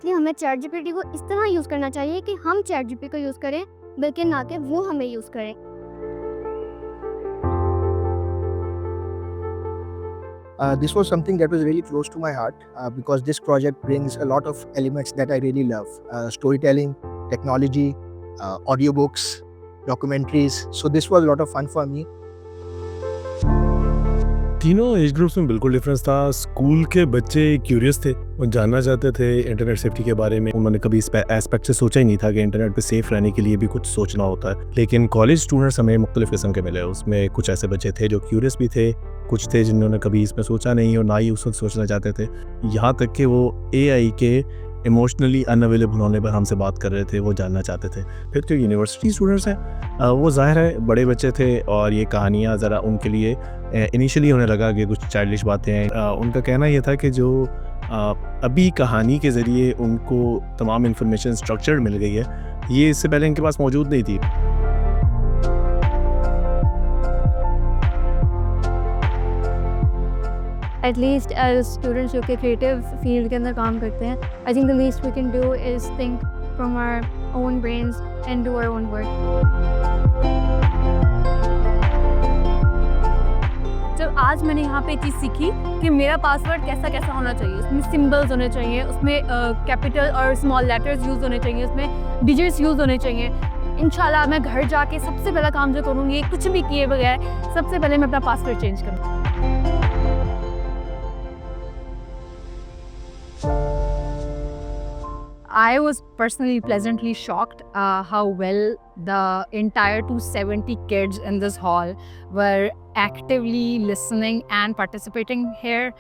इसलिए हमें chat GPT को इस तरह यूज़ करना चाहिए कि हम चैट जीपीटी को यूज़ करें, बल्कि ना कि वो हमें यूज़ करें। This was something that was really close to my heart because this project brings a lot of elements that I really love: storytelling, technology, audiobooks, documentaries. So this was a lot of fun for me. तीनों age groups में बिल्कुल difference था। School के बच्चे curious थे, वो जानना चाहते थे इंटरनेट सेफ्टी के बारे में। उन्होंने कभी इस एस्पेक्ट से सोचा ही नहीं था कि इंटरनेट पे सेफ रहने के लिए भी कुछ सोचना होता है। लेकिन कॉलेज स्टूडेंट्स हमें मुख्तलिफ किस्म के मिले। उसमें कुछ ऐसे बच्चे थे जो क्यूरियस भी थे, कुछ थे जिन्होंने कभी इसमें सोचा नहीं और ना ही उस वक्त सोचना चाहते थे। यहाँ तक कि वो AI के इमोशनली अनअवेलेबल होने पर हमसे बात कर रहे थे, वो जानना चाहते थे। फिर जो यूनिवर्सिटी स्टूडेंट्स हैं वो ज़ाहिर है बड़े बच्चे थे और ये कहानियाँ ज़रा उनके लिए इनिशियली उन्हें लगा कि कुछ चाइल्डिश बातें हैं। उनका कहना ये था कि जो अभी कहानी के ज़रिए उनको तमाम इन्फॉर्मेशन स्ट्रक्चर्ड मिल गई है, ये इससे पहले इनके पास मौजूद नहीं थी। एटलीस्ट एज स्टूडेंट्स जो कि क्रिएटिव फील्ड के अंदर काम करते हैं, I think the least we can do is think from our own brains and do our own work. जब आज मैंने यहाँ पे एक चीज़ सीखी कि मेरा पासवर्ड कैसा कैसा होना चाहिए, उसमें सिंबल्स होने चाहिए, उसमें कैपिटल और स्मॉल लेटर्स यूज़ होने चाहिए, उसमें डिजिट्स यूज़ होने चाहिए। इंशाल्लाह मैं घर जाके सबसे पहला काम जो करूँगी, कुछ भी किए बगैर सबसे पहले मैं अपना पासवर्ड चेंज करूँगी। I was personally pleasantly shocked how well the entire 270 kids in this hall were actively listening and participating here.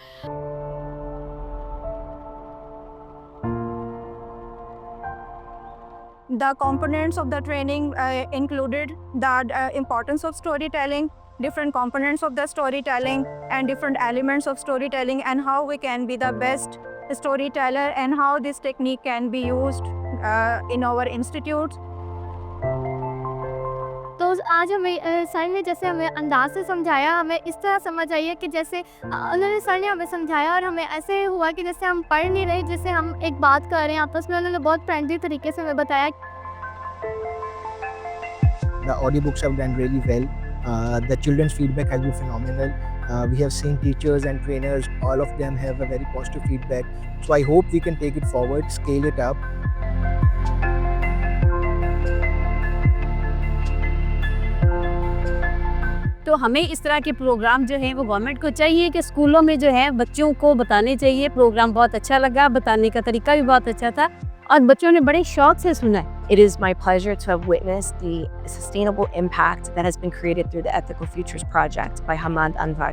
The components of the training included the importance of storytelling, different components of the storytelling, and different elements of storytelling, and how we can be the best storyteller, and how this technique can be used in our institutes. तो आज हमें sir ने जैसे हमें अंदाज से समझाया, हमें इस तरह समझ आई है कि जैसे उन्होंने सर ने हमें समझाया और हमें ऐसे हुआ कि जैसे हम पढ़ नहीं रहे, जैसे हम एक बात कर रहे हैं आपस में। उन्होंने बहुत फ्रेंडली तरीके से हमें बताया। The audiobooks have done really well. The children's feedback has been phenomenal. We have seen teachers and trainers, all of them have a very positive feedback. So I hope we can take it forward, scale it up. तो हमें इस तरह के programme जो हैं वो government को चाहिए कि स्कूलों में जो है बच्चों को बताने चाहिए। प्रोग्राम बहुत अच्छा लगा, बताने का तरीका भी बहुत अच्छा था और बच्चों ने बड़े शौक से सुना है। It is my pleasure to have witnessed the sustainable impact that has been created through the Ethical Futures Project by Hamad Anwar.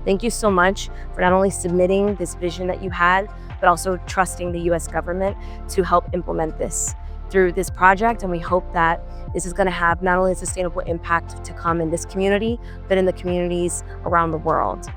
Thank you so much for not only submitting this vision that you had, but also trusting the US government to help implement this through this project. And we hope that this is going to have not only a sustainable impact to come in this community, but in the communities around the world.